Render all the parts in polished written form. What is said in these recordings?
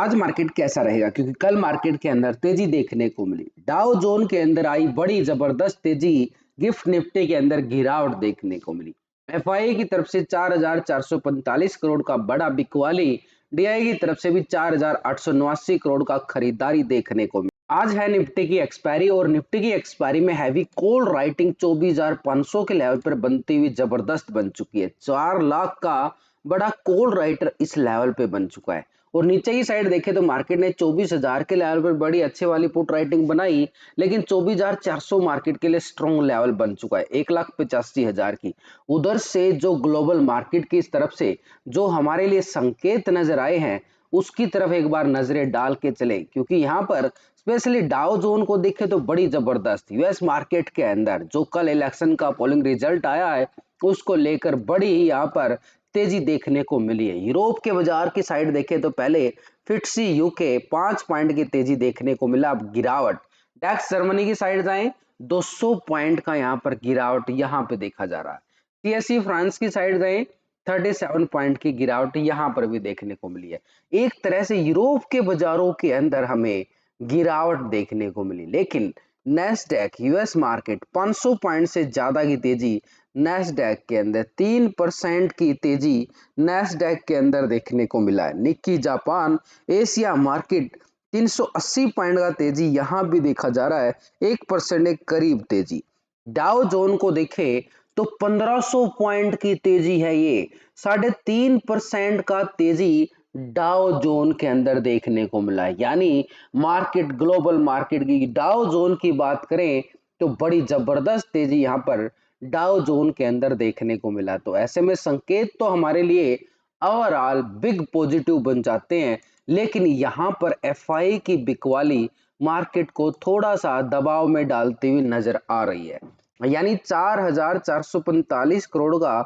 आज मार्केट कैसा रहेगा, क्योंकि कल मार्केट के अंदर तेजी देखने को मिली। डाउ जोन के अंदर आई बड़ी जबरदस्त तेजी, गिफ्ट निफ्टी के अंदर गिरावट देखने को मिली। एफआई की तरफ से 4,445 करोड़ का बड़ा बिकवाली, डीआई की तरफ से भी 4,889 करोड़ का खरीदारी देखने को मिली। आज है निफ्टी की एक्सपायरी और निफ्टी की एक्सपायरी में हैवी कॉल राइटिंग 24,500 के लेवल पर बनती हुई जबरदस्त बन चुकी है। 4 लाख का बड़ा कॉल राइटर इस लेवल पे बन चुका है। और नीचे की साइड देखें तो मार्केट ने 24,000 के लेवल पर बड़ी अच्छे वाली पुट राइटिंग बनाई, लेकिन 24,400 मार्केट के लिए स्ट्रॉन्ग लेवल बन चुका है 1,85,000 की। उधर से जो ग्लोबल मार्केट की इस तरफ से जो हमारे लिए संकेत नजर आए हैं, उसकी तरफ एक बार नजरें डाल के चले, क्योंकि यहाँ पर स्पेशली डाउ जोन को देखे तो बड़ी जबरदस्त यूएस मार्केट के अंदर जो कल इलेक्शन का पोलिंग रिजल्ट आया है, उसको लेकर बड़ी यहाँ पर तेजी देखने को मिली है। यूरोप के बाजार की साइड देखें तो पहले फिट्सी यूके 5 पॉइंट की तेजी देखने को मिला, अब गिरावट। डैक्स जर्मनी की साइड जाएं, 200 पॉइंट का यहाँ पर गिरावट यहाँ पे देखा जा रहा है। सीएसई फ्रांस की साइड जाएं, 37 पॉइंट की गिरावट यहाँ पर भी देखने को मिली है। एक तरह से यूरोप के बाजारों के अंदर हमें गिरावट देखने को मिली, लेकिन नेस्डैक यूएस मार्केट 500 पॉइंट से ज्यादा की तेजी नेस्डैक के अंदर 3% की तेजी नेस्डैक के अंदर देखने को मिला है। Nikki Japan Asia market 380 point का तेजी यहां भी देखा जा रहा है, 1% के करीब तेजी। डाउ जोन को देखे तो 1500 पॉइंट की तेजी है, ये 3.5% का तेजी डाउ जोन के अंदर देखने को मिला है। यानी मार्केट ग्लोबल मार्केट की डाउ जोन की बात करें तो बड़ी जबरदस्त तेजी यहां पर डाउ जोन के अंदर देखने को मिला। तो ऐसे में संकेत तो हमारे लिए ओवरऑल बिग पॉजिटिव बन जाते हैं, लेकिन यहां पर एफआई की बिकवाली मार्केट को थोड़ा सा दबाव में डालती हुई नजर आ रही है। यानी 4,445 करोड़ का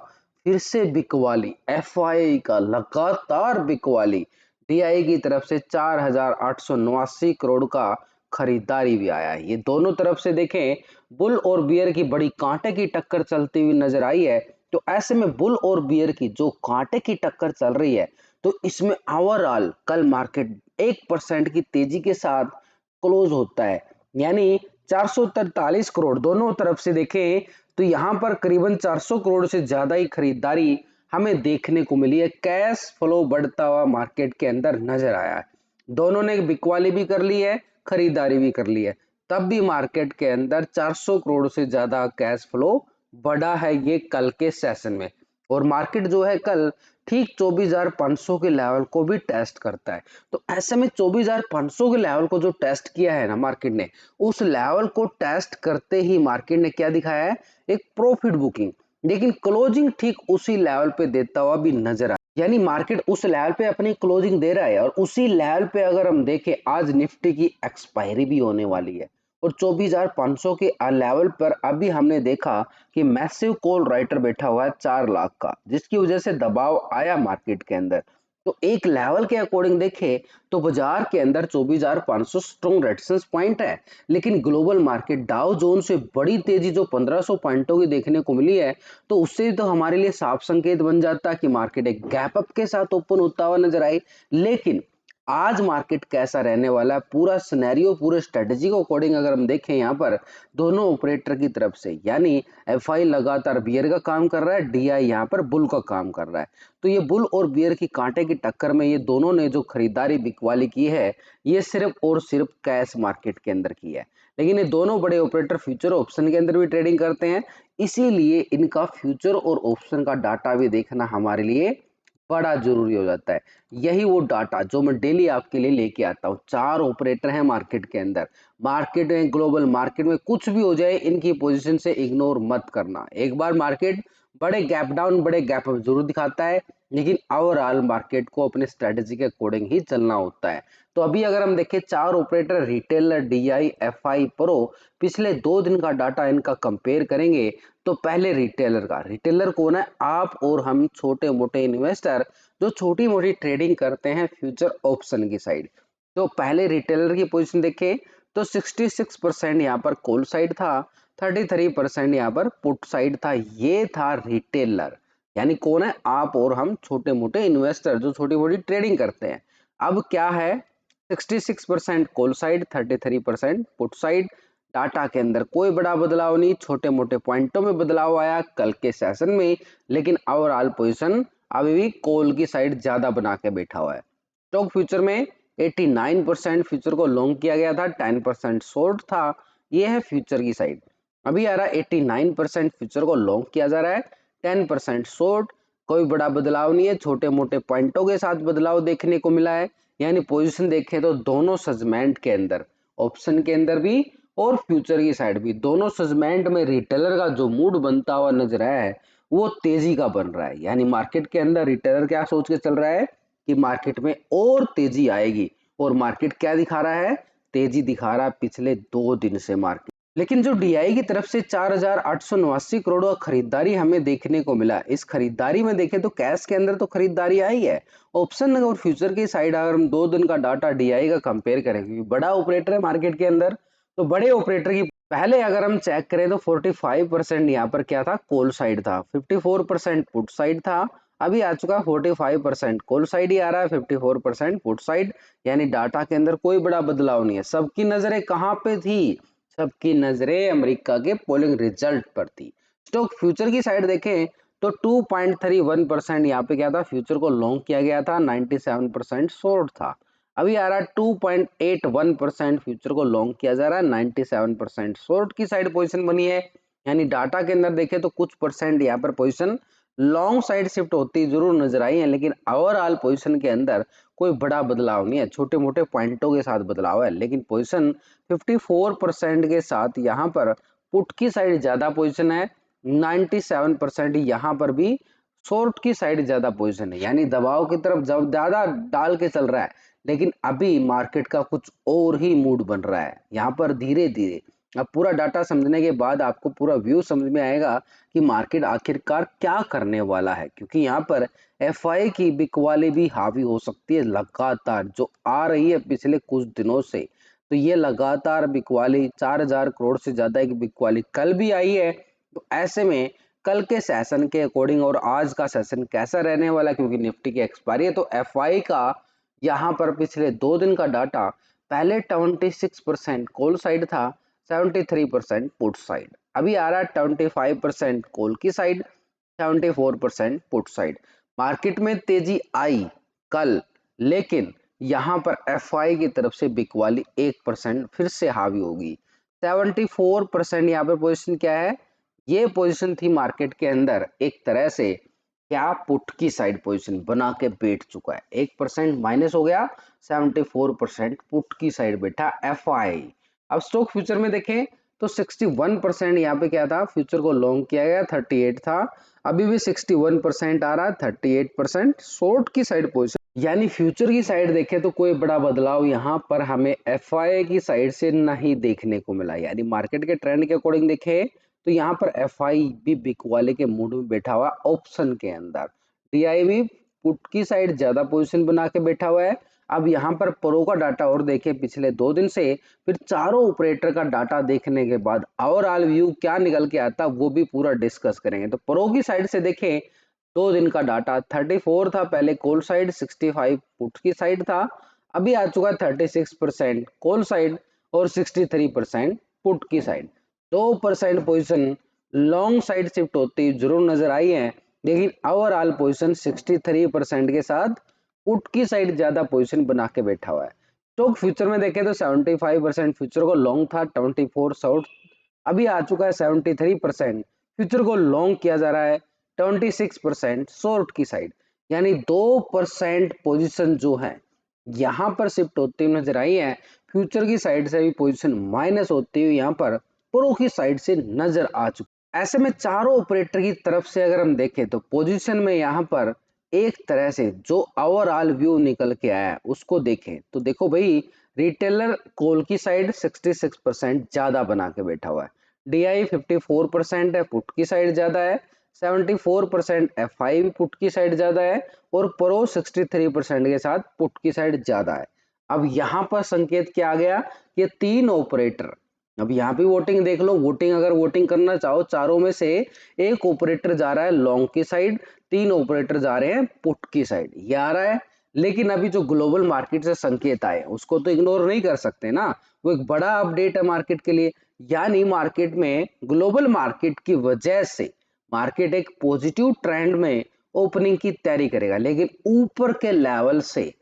फिर से बिकवाली, एफआई का लगातार बिकवाली, डीआई की तरफ से 4,889 करोड़ का खरीदारी भी आया है। ये दोनों तरफ से देखें, बुल और बियर की बड़ी कांटे की टक्कर चलती हुई नजर आई है। तो ऐसे में बुल और बियर की जो कांटे की टक्कर चल रही है, तो इसमें ओवरऑल कल मार्केट 1% की तेजी के साथ क्लोज होता है। यानी 443 करोड़ दोनों तरफ से देखें तो यहां पर करीबन 400 करोड़ से ज्यादा ही खरीदारी हमें देखने को मिली है। कैश फ्लो बढ़ता हुआ मार्केट के अंदर नजर आया है। दोनों ने बिकवाली भी कर ली है, खरीदारी भी कर ली है, तब भी मार्केट के अंदर 400 करोड़ से ज्यादा कैश फ्लो बढ़ा है ये कल के सेशन में। और मार्केट जो है कल ठीक 24,500 के लेवल को भी टेस्ट करता है। तो ऐसे में 24,500 के लेवल को जो टेस्ट किया है ना मार्केट ने, उस लेवल को टेस्ट करते ही मार्केट ने क्या दिखाया है, एक प्रॉफिट बुकिंग, लेकिन क्लोजिंग ठीक उसी लेवल पे देता हुआ भी नजर आया। यानी मार्केट उस लेवल पे अपनी क्लोजिंग दे रहा है, और उसी लेवल पे अगर हम देखें आज निफ्टी की एक्सपायरी भी होने वाली है, और 24,500 के लेवल पर अभी हमने देखा कि मैसिव कॉल राइटर बैठा हुआ है 4 लाख का, जिसकी वजह से दबाव आया मार्केट के अंदर। तो एक लेवल के अकॉर्डिंग देखें तो बाजार के अंदर 24,500 स्ट्रॉन्ग रेजिस्टेंस पॉइंट है, लेकिन ग्लोबल मार्केट डाउ जोन से बड़ी तेजी जो 1500 पॉइंटों की देखने को मिली है, तो उससे तो हमारे लिए साफ संकेत बन जाता है कि मार्केट एक गैप अप के साथ ओपन होता हुआ नजर आई। लेकिन आज मार्केट कैसा रहने वाला है, पूरा सिनेरियो पूरे स्ट्रेटेजी को अकॉर्डिंग अगर हम देखें यहाँ पर दोनों ऑपरेटर की तरफ से, यानी एफआई लगातार बियर का काम कर रहा है, डीआई यहाँ पर बुल का काम कर रहा है। तो ये बुल और बियर की कांटे की टक्कर में ये दोनों ने जो खरीदारी बिकवाली की है, ये सिर्फ और सिर्फ कैश मार्केट के अंदर की है। लेकिन ये दोनों बड़े ऑपरेटर फ्यूचर ऑप्शन के अंदर भी ट्रेडिंग करते हैं, इसीलिए इनका फ्यूचर और ऑप्शन का डाटा भी देखना हमारे लिए बड़ा जरूरी हो जाता है। यही वो डाटा जो मैं डेली आपके लिए लेके आता हूँ। 4 ऑपरेटर हैं मार्केट के अंदर, मार्केट में ग्लोबल मार्केट में कुछ भी हो जाए, इनकी पोजीशन से इग्नोर मत करना। एक बार मार्केट बड़े गैप डाउन बड़े गैप अप जरूर दिखाता है, लेकिन ओवरऑल मार्केट को अपने स्ट्रेटेजी के अकॉर्डिंग ही चलना होता है। तो अभी अगर हम देखें 4 operator retailer DI FI pro, पिछले 2 दिन का डाटा इनका कंपेयर करेंगे तो पहले रिटेलर का, रिटेलर कौन है, आप और हम छोटे मोटे इन्वेस्टर जो छोटी मोटी ट्रेडिंग करते हैं फ्यूचर ऑप्शन की साइड। तो पहले रिटेलर की पोजीशन देखें तो 66% यहाँ पर कॉल साइड था, 33% यहाँ पर पुट साइड था। ये था रिटेलर, यानी कौन है, आप और हम छोटे मोटे इन्वेस्टर जो छोटी मोटी ट्रेडिंग करते हैं। अब क्या है, 66% call side, 33% put side. Data के अंदर कोई बड़ा बदलाव नहीं, छोटे मोटे पॉइंटों में बदलाव आया कल के सेशन में, लेकिन ओवरऑल पोजीशन अभी भी कॉल की साइड ज्यादा बना के बैठा हुआ है। स्टॉक फ्यूचर में 89% फ्यूचर को लॉन्ग किया गया था, 10% शॉर्ट था। ये है फ्यूचर की साइड। अभी आ रहा है 89% फ्यूचर को लॉन्ग किया जा रहा है, 10% शॉर्ट। कोई बड़ा बदलाव नहीं है, छोटे मोटे पॉइंटों के साथ बदलाव देखने को मिला है। यानी पोजीशन देखें तो दोनों सेगमेंट के अंदर, ऑप्शन के अंदर भी और फ्यूचर की साइड भी, दोनों सेगमेंट में रिटेलर का जो मूड बनता हुआ नजर आया है वो तेजी का बन रहा है। यानी मार्केट के अंदर रिटेलर क्या सोच के चल रहा है कि मार्केट में और तेजी आएगी, और मार्केट क्या दिखा रहा है, तेजी दिखा रहा है पिछले 2 दिन से मार्केट। लेकिन जो डीआई की तरफ से 4,889 करोड़ का खरीदारी हमें देखने को मिला, इस खरीदारी में देखें तो कैश के अंदर तो खरीदारी आई है। ऑप्शन और फ्यूचर की साइड अगर हम 2 दिन का डाटा डीआई का कंपेयर करें, क्योंकि बड़ा ऑपरेटर है मार्केट के अंदर, तो बड़े ऑपरेटर की पहले अगर हम चेक करें तो 45% यहाँ पर क्या था, कॉल साइड था, 54% पुट साइड था। अभी आ चुका 45% कॉल साइड ही आ रहा है, 54% पुट साइड। यानी डाटा के अंदर कोई बड़ा बदलाव नहीं है। सबकी नजरें कहाँ पे थी, सबकी नजरें अमेरिका के पोलिंग रिजल्ट पर थी। स्टॉक फ्यूचर की साइड देखें तो 2.31% यहाँ पे क्या था, फ्यूचर को लॉन्ग किया गया था, 97% शॉर्ट था। अभी आ रहा है 2.81% फ्यूचर को लॉन्ग किया जा रहा है, 97% शॉर्ट की साइड पोजीशन बनी है। यानी डाटा के अंदर देखें तो कुछ परसेंट यहाँ पर पोजीशन लॉन्ग साइड शिफ्ट होती जरूर नजर आई है, लेकिन ओवरऑल पोजीशन के अंदर कोई बड़ा बदलाव नहीं है, छोटे मोटे पॉइंटों के साथ बदलाव है। लेकिन पोजीशन 54% के साथ यहाँ पर पुट की साइड ज्यादा पोजीशन है, 97% यहाँ पर भी शॉर्ट की साइड ज्यादा पोजीशन है। यानी दबाव की तरफ जब ज्यादा डाल के चल रहा है, लेकिन अभी मार्केट का कुछ और ही मूड बन रहा है यहाँ पर धीरे धीरे। अब पूरा डाटा समझने के बाद आपको पूरा व्यू समझ में आएगा कि मार्केट आखिरकार क्या करने वाला है, क्योंकि यहाँ पर एफआई की बिकवाली भी हावी हो सकती है लगातार, जो आ रही है पिछले कुछ दिनों से। तो ये लगातार बिकवाली 4,000 करोड़ से ज्यादा एक बिकवाली कल भी आई है। तो ऐसे में कल के सेशन के अकॉर्डिंग और आज का सेशन कैसा रहने वाला है, क्योंकि निफ्टी की एक्सपायरी है, तो एफआई का यहाँ पर पिछले 2 दिन का डाटा, पहले 26% कॉल साइड था, 73% पुट साइड। अभी आ रहा है 25% कॉल की साइड, 74% पुट साइड। मार्केट में तेजी आई कल, लेकिन यहां पर एफआई की तरफ से बिकवाली 1% फिर से हावी होगी। 74% यहाँ पर पोजीशन क्या है, ये पोजीशन थी मार्केट के अंदर एक तरह से क्या, पुट की साइड पोजीशन बना के बैठ चुका है, 1% माइनस हो गया, 74% पुट की साइड बैठा एफआई। अब स्टॉक फ्यूचर में देखें तो 61% यहाँ पे क्या था, फ्यूचर को लॉन्ग किया गया, 38 था, अभी भी 61% आ रहा है, 38% शॉर्ट की साइड पोजीशन। यानी फ्यूचर की साइड देखें तो कोई बड़ा बदलाव यहाँ पर हमें एफआई की साइड से नहीं देखने को मिला। यानी मार्केट के ट्रेंड के अकॉर्डिंग देखें तो यहाँ पर एफआई भी बिकवाले के मूड में बैठा हुआ, ऑप्शन के अंदर डीआई भी पुट की साइड ज्यादा पोजीशन बना के बैठा हुआ है। अब यहाँ पर प्रो का डाटा और देखें पिछले 2 दिन से, फिर चारों ऑपरेटर का डाटा देखने के बाद ओवरऑल व्यू क्या निकल के आता वो भी पूरा डिस्कस करेंगे। तो प्रो की साइड से देखें 2 दिन का डाटा 34 था पहले कॉल साइड, 65 पुट की साइड था। अभी आ चुका 36% कॉल साइड और 63% पुट की side. 2% position long side shift होती जरूर नजर आई है, लेकिन ओवरऑल पोजीशन 63% के साथ पुट की साइड ज्यादा पोजीशन बना के बैठा हुआ है। स्टॉक फ्यूचर में देखें तो 75% फ्यूचर को लॉन्ग था, 24 शॉर्ट। अभी आ चुका है 73% फ्यूचर को लॉन्ग किया जा रहा है, 26% शॉर्ट की साइड। यानी 2% पोजीशन जो है यहाँ पर शिफ्ट होती हुई नजर आई है, फ्यूचर की साइड से भी पोजीशन माइनस होती हुई यहाँ पर प्रो की साइड से नजर आ चुकी। ऐसे में चारों ऑपरेटर की तरफ से अगर हम देखें तो पोजीशन में यहाँ पर एक तरह से जो ओवरऑल व्यू निकल के आया है उसको देखें तो देखो भाई, रिटेलर कॉल की साइड 66% ज्यादा बना के बैठा हुआ है, डीआई 54% है, पुट की साइड ज्यादा है, 74% एफआई भी पुट की साइड ज्यादा है, और प्रो 63% के साथ पुट की साइड ज्यादा है। अब यहाँ पर संकेत क्या आ गया, ये 3 ऑपरेटर, अब यहाँ भी वोटिंग देख लो, वोटिंग अगर वोटिंग करना चाहो चारों में से एक ऑपरेटर जा रहा है लॉन्ग की साइड, 3 ऑपरेटर जा रहे हैं पुट की साइड। ये आ रहा है लेकिन अभी जो ग्लोबल मार्केट से संकेत आए उसको तो इग्नोर नहीं कर सकते ना, वो एक बड़ा अपडेट है मार्केट के लिए। यानी मार्केट में ग्लोबल मार्केट की वजह से मार्केट एक पॉजिटिव ट्रेंड में ओपनिंग की तैयारी करेगा, लेकिन ऊपर के लेवल से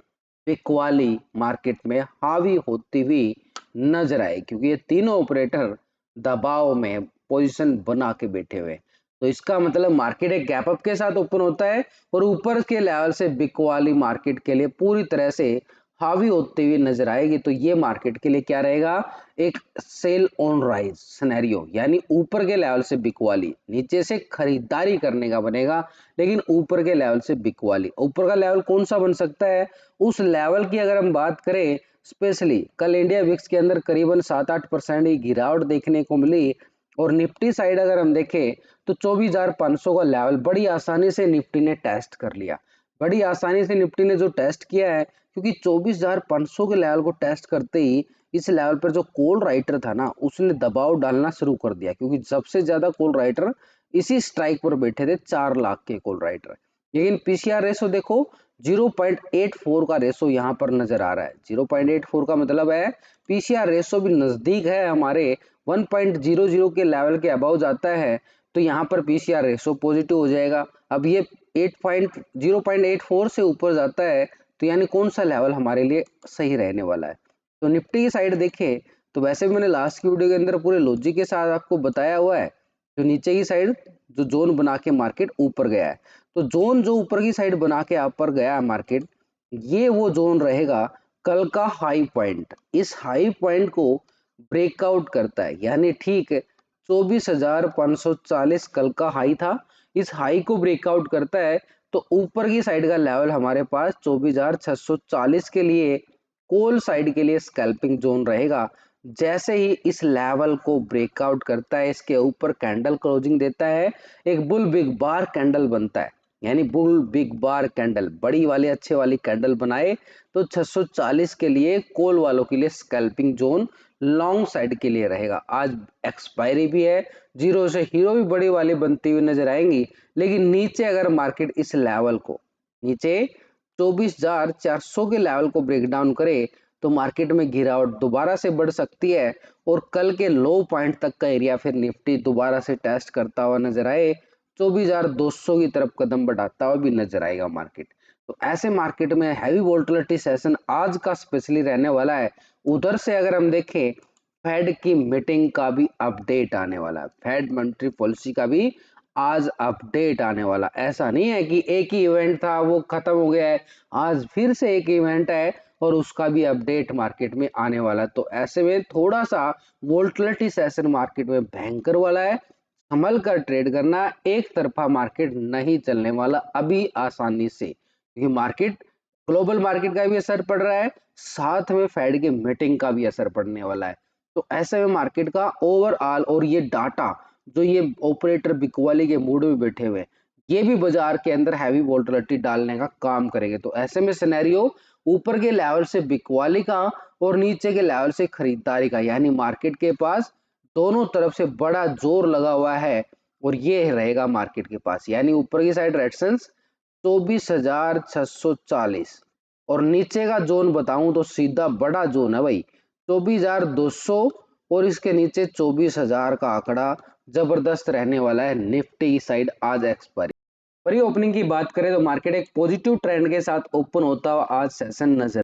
बिकवाली मार्केट में हावी होती हुई नजर आए, क्योंकि ये तीनों ऑपरेटर दबाव में पोजीशन बना के बैठे हुए। तो इसका मतलब मार्केट एक गैप अप के साथ ओपन होता है और ऊपर के लेवल से बिकवाली मार्केट के लिए पूरी तरह से हावी होती हुई नजर आएगी। तो ये मार्केट के लिए क्या रहेगा, एक सेल ऑन राइज सिनेरियो, यानी ऊपर के लेवल से बिकवाली, नीचे से खरीदारी करने का बनेगा, लेकिन ऊपर के लेवल से बिकवाली। ऊपर का लेवल कौन सा बन सकता है, उस लेवल की अगर हम बात करें, स्पेशली कल इंडिया विक्स के अंदर करीबन 7-8% की गिरावट देखने को मिली, और निफ्टी साइड अगर हम देखें तो 24,500 का लेवल बड़ी आसानी से निफ्टी ने टेस्ट कर लिया। बड़ी आसानी से निफ्टी ने जो टेस्ट किया है, क्योंकि 24,500 के लेवल को टेस्ट करते ही इस लेवल पर जो कॉल राइटर था ना, उसने दबाव डालना शुरू कर दिया, क्योंकि सबसे ज्यादा कॉल राइटर इसी स्ट्राइक पर बैठे थे, 4 लाख के कॉल राइटर। लेकिन पीसीआर रेशो देखो 0.84 का रेशो यहाँ पर नजर आ रहा है। 0.84 का मतलब है पीसीआर रेशो भी नजदीक है हमारे 1.00 के लेवल के अबाउ जाता है, तो यहाँ पर पीसीआर रेशो पॉजिटिव हो जाएगा। अब ये 0.84 से ऊपर जाता है, तो यानी कौन सा लेवल हमारे लिए सही रहने वाला है। तो निफ्टी की साइड देखें तो वैसे भी मैंने लास्ट की वीडियो के अंदर पूरे लॉजिक के साथ आपको बताया हुआ है, जो नीचे की साइड जो जोन बना के मार्केट ऊपर गया है, तो जोन जो ऊपर की साइड बना के ऊपर गया है मार्केट, ये वो जोन रहेगा कल का हाई पॉइंट। इस हाई पॉइंट को ब्रेकआउट करता है, यानी ठीक 24,540 कल का हाई था, इस हाई को ब्रेकआउट करता है, तो ऊपर की साइड का लेवल हमारे पास 24,640 के लिए कॉल साइड के लिए स्कैल्पिंग जोन रहेगा। जैसे ही इस लेवल को ब्रेकआउट करता है, इसके ऊपर कैंडल क्लोजिंग देता है, एक बुल बिग बार कैंडल बनता है, यानी बुल बिग बार कैंडल बड़ी वाली अच्छे वाली कैंडल बनाए, तो 640 के लिए कॉल वालों के लिए स्कैल्पिंग जोन लॉन्ग साइड के लिए रहेगा। आज एक्सपायरी भी है, जीरो से हीरो भी बड़ी वाली बनती हुई नजर आएंगी, लेकिन नीचे अगर मार्केट इस लेवल को नीचे 24,400 के लेवल को ब्रेक डाउन करे, तो मार्केट में गिरावट दोबारा से बढ़ सकती है, और कल के लो पॉइंट तक का एरिया फिर निफ्टी दोबारा से टेस्ट करता हुआ नजर आए, 24,200 की तरफ कदम बढ़ाता हुआ भी नजर आएगा मार्केट। तो ऐसे मार्केट में हैवी वोलेटिलिटी सेशन आज का स्पेशली रहने वाला है। उधर से अगर हम देखें, फेड की मीटिंग का भी अपडेट आने वाला है, फेड मॉनेटरी पॉलिसी का भी आज अपडेट आने वाला। ऐसा नहीं है कि एक ही इवेंट था वो खत्म हो गया है, आज फिर से एक इवेंट है और उसका भी अपडेट मार्केट में आने वाला है। तो ऐसे में थोड़ा सा वोलेटिलिटी सेशन मार्केट में भयंकर वाला है, संभल कर ट्रेड करना, एक तरफा मार्केट नहीं चलने वाला अभी आसानी से, क्योंकि मार्केट ग्लोबल मार्केट का भी असर पड़ रहा है, साथ में फेड की मीटिंग का भी असर पड़ने वाला है। तो ऐसे में मार्केट का ओवरऑल और ये डाटा जो ये ऑपरेटर बिकवाली के मूड में बैठे हुए, ये भी बाजार के अंदर हैवी वोलेटिलिटी डालने का काम करेंगे। तो ऐसे में सिनेरियो ऊपर के लेवल से बिकवाली का और नीचे के लेवल से खरीदारी का, यानी मार्केट के पास दोनों तरफ से बड़ा जोर लगा हुआ है, और ये रहेगा मार्केट के पास, यानी ऊपर की साइड रेजिस्टेंस 24,640, और नीचे का जोन बताऊं तो सीधा बड़ा जोन है भाई 24,200, और इसके नीचे 24,000 का आंकड़ा जबरदस्त रहने वाला है निफ्टी की साइड आज एक्सपायरी। प्री ओपनिंग की बात करें तो मार्केट एक पॉजिटिव ट्रेंड के साथ ओपन होता हुआ आज सेशन नजर